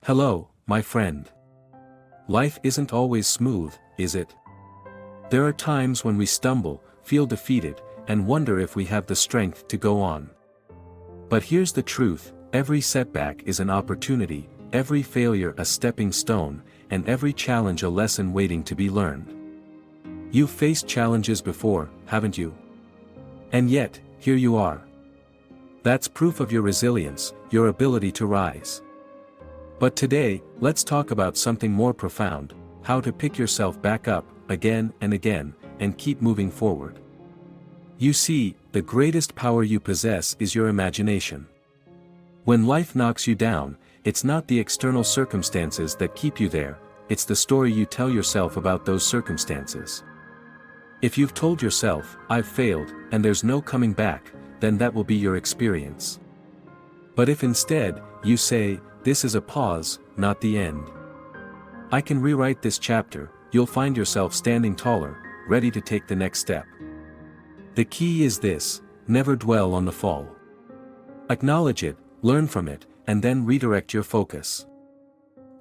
Hello, my friend. Life isn't always smooth, is it? There are times when we stumble, feel defeated, and wonder if we have the strength to go on. But here's the truth, every setback is an opportunity, every failure a stepping stone, and every challenge a lesson waiting to be learned. You've faced challenges before, haven't you? And yet, here you are. That's proof of your resilience, your ability to rise. But today, let's talk about something more profound, how to pick yourself back up, again and again, and keep moving forward. You see, the greatest power you possess is your imagination. When life knocks you down, it's not the external circumstances that keep you there, it's the story you tell yourself about those circumstances. If you've told yourself, "I've failed, and there's no coming back," then that will be your experience. But if instead, you say, "This is a pause, not the end. I can rewrite this chapter," you'll find yourself standing taller, ready to take the next step. The key is this: never dwell on the fall. Acknowledge it, learn from it, and then redirect your focus.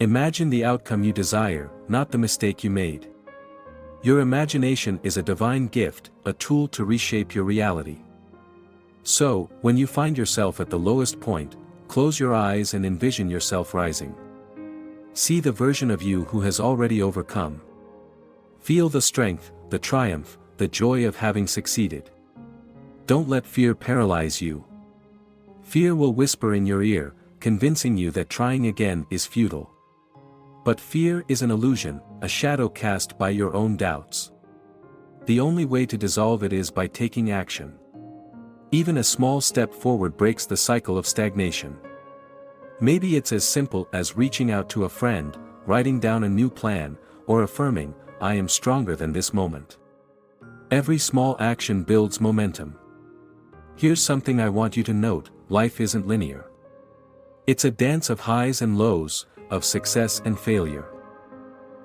Imagine the outcome you desire, not the mistake you made. Your imagination is a divine gift, a tool to reshape your reality. So, when you find yourself at the lowest point, close your eyes and envision yourself rising. See the version of you who has already overcome. Feel the strength, the triumph, the joy of having succeeded. Don't let fear paralyze you. Fear will whisper in your ear, convincing you that trying again is futile. But fear is an illusion, a shadow cast by your own doubts. The only way to dissolve it is by taking action. Even a small step forward breaks the cycle of stagnation. Maybe it's as simple as reaching out to a friend, writing down a new plan, or affirming, "I am stronger than this moment." Every small action builds momentum. Here's something I want you to note: life isn't linear. It's a dance of highs and lows, of success and failure.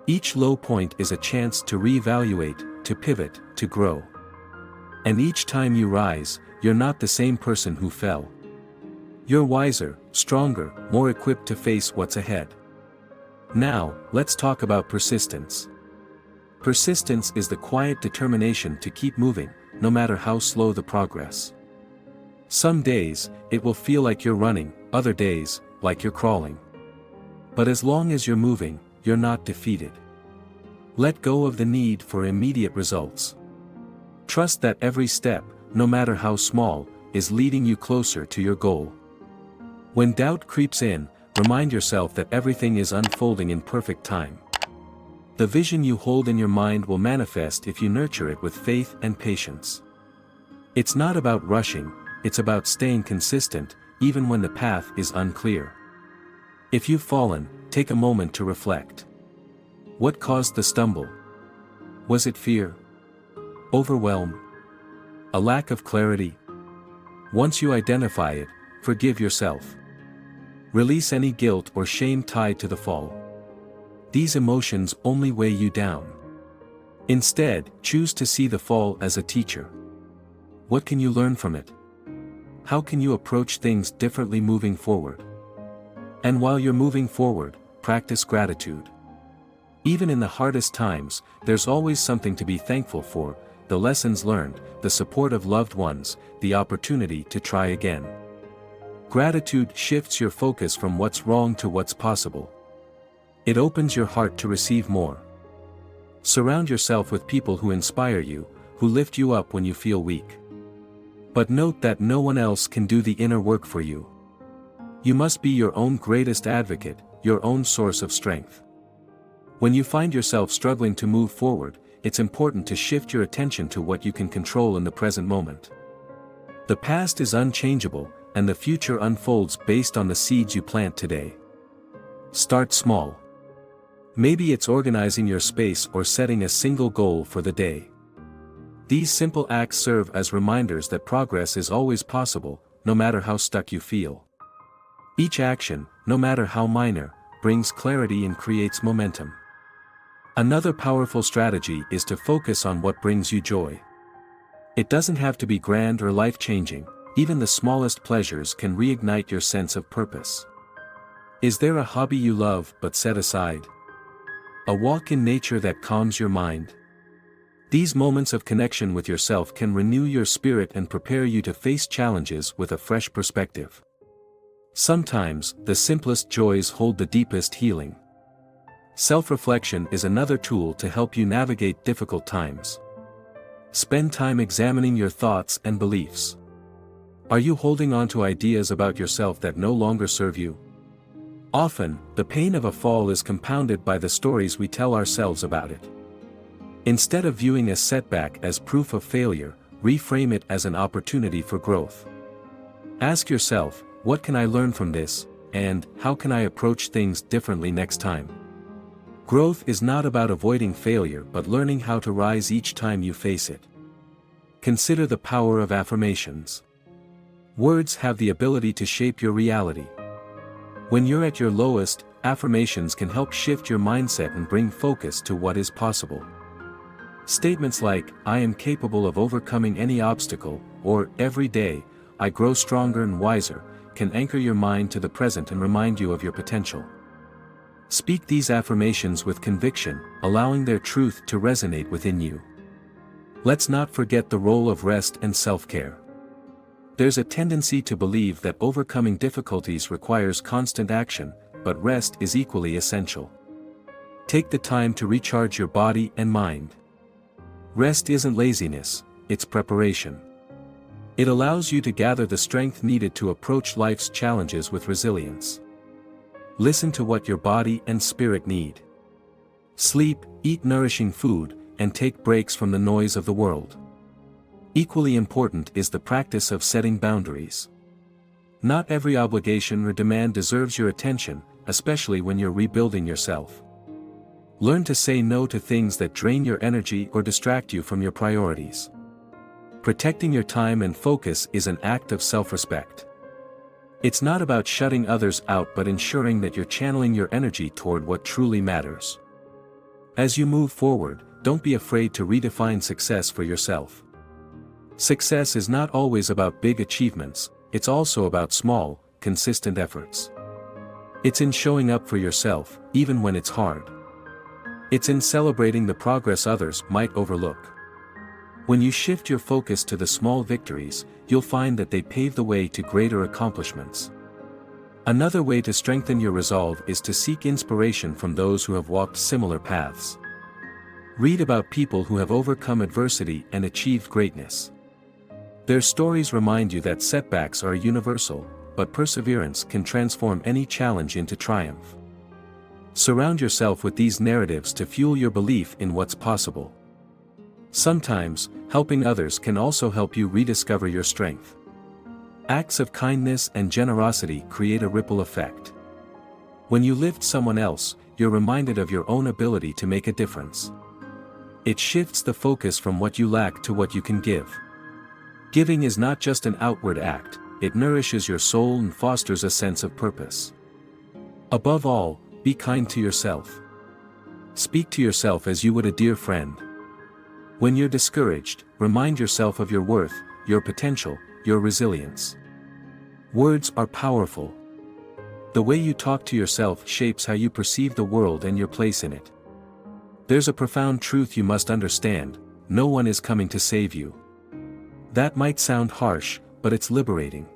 Each low point is a chance to reevaluate, to pivot, to grow. And each time you rise, you're not the same person who fell. You're wiser, stronger, more equipped to face what's ahead. Now, let's talk about persistence. Persistence is the quiet determination to keep moving, no matter how slow the progress. Some days, it will feel like you're running, other days, like you're crawling. But as long as you're moving, you're not defeated. Let go of the need for immediate results. Trust that every step, no matter how small, is leading you closer to your goal. When doubt creeps in, remind yourself that everything is unfolding in perfect time. The vision you hold in your mind will manifest if you nurture it with faith and patience. It's not about rushing, it's about staying consistent, even when the path is unclear. If you've fallen, take a moment to reflect. What caused the stumble? Was it fear? Overwhelm? A lack of clarity? Once you identify it, forgive yourself. Release any guilt or shame tied to the fall. These emotions only weigh you down. Instead, choose to see the fall as a teacher. What can you learn from it? How can you approach things differently moving forward? And while you're moving forward, practice gratitude. Even in the hardest times, there's always something to be thankful for: the lessons learned, the support of loved ones, the opportunity to try again. Gratitude shifts your focus from what's wrong to what's possible. It opens your heart to receive more. Surround yourself with people who inspire you, who lift you up when you feel weak. But note that no one else can do the inner work for you. You must be your own greatest advocate, your own source of strength. When you find yourself struggling to move forward, it's important to shift your attention to what you can control in the present moment. The past is unchangeable, and the future unfolds based on the seeds you plant today. Start small. Maybe it's organizing your space or setting a single goal for the day. These simple acts serve as reminders that progress is always possible, no matter how stuck you feel. Each action, no matter how minor, brings clarity and creates momentum. Another powerful strategy is to focus on what brings you joy. It doesn't have to be grand or life-changing, even the smallest pleasures can reignite your sense of purpose. Is there a hobby you love but set aside? A walk in nature that calms your mind? These moments of connection with yourself can renew your spirit and prepare you to face challenges with a fresh perspective. Sometimes, the simplest joys hold the deepest healing. Self-reflection is another tool to help you navigate difficult times. Spend time examining your thoughts and beliefs. Are you holding on to ideas about yourself that no longer serve you? Often, the pain of a fall is compounded by the stories we tell ourselves about it. Instead of viewing a setback as proof of failure, reframe it as an opportunity for growth. Ask yourself, what can I learn from this, and how can I approach things differently next time? Growth is not about avoiding failure but learning how to rise each time you face it. Consider the power of affirmations. Words have the ability to shape your reality. When you're at your lowest, affirmations can help shift your mindset and bring focus to what is possible. Statements like, "I am capable of overcoming any obstacle," or "Every day, I grow stronger and wiser," can anchor your mind to the present and remind you of your potential. Speak these affirmations with conviction, allowing their truth to resonate within you. Let's not forget the role of rest and self-care. There's a tendency to believe that overcoming difficulties requires constant action, but rest is equally essential. Take the time to recharge your body and mind. Rest isn't laziness, it's preparation. It allows you to gather the strength needed to approach life's challenges with resilience. Listen to what your body and spirit need. Sleep, eat nourishing food, and take breaks from the noise of the world. Equally important is the practice of setting boundaries. Not every obligation or demand deserves your attention, especially when you're rebuilding yourself. Learn to say no to things that drain your energy or distract you from your priorities. Protecting your time and focus is an act of self-respect. It's not about shutting others out but ensuring that you're channeling your energy toward what truly matters. As you move forward, don't be afraid to redefine success for yourself. Success is not always about big achievements, it's also about small, consistent efforts. It's in showing up for yourself, even when it's hard. It's in celebrating the progress others might overlook. When you shift your focus to the small victories, you'll find that they pave the way to greater accomplishments. Another way to strengthen your resolve is to seek inspiration from those who have walked similar paths. Read about people who have overcome adversity and achieved greatness. Their stories remind you that setbacks are universal, but perseverance can transform any challenge into triumph. Surround yourself with these narratives to fuel your belief in what's possible. Sometimes, helping others can also help you rediscover your strength. Acts of kindness and generosity create a ripple effect. When you lift someone else, you're reminded of your own ability to make a difference. It shifts the focus from what you lack to what you can give. Giving is not just an outward act, it nourishes your soul and fosters a sense of purpose. Above all, be kind to yourself. Speak to yourself as you would a dear friend. When you're discouraged, remind yourself of your worth, your potential, your resilience. Words are powerful. The way you talk to yourself shapes how you perceive the world and your place in it. There's a profound truth you must understand: no one is coming to save you. That might sound harsh, but it's liberating.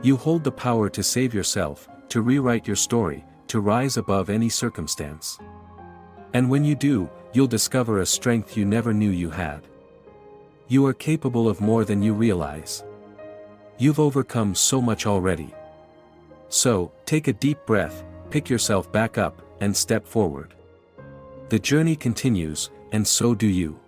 You hold the power to save yourself, to rewrite your story, to rise above any circumstance. And when you do, you'll discover a strength you never knew you had. You are capable of more than you realize. You've overcome so much already. So, take a deep breath, pick yourself back up, and step forward. The journey continues, and so do you.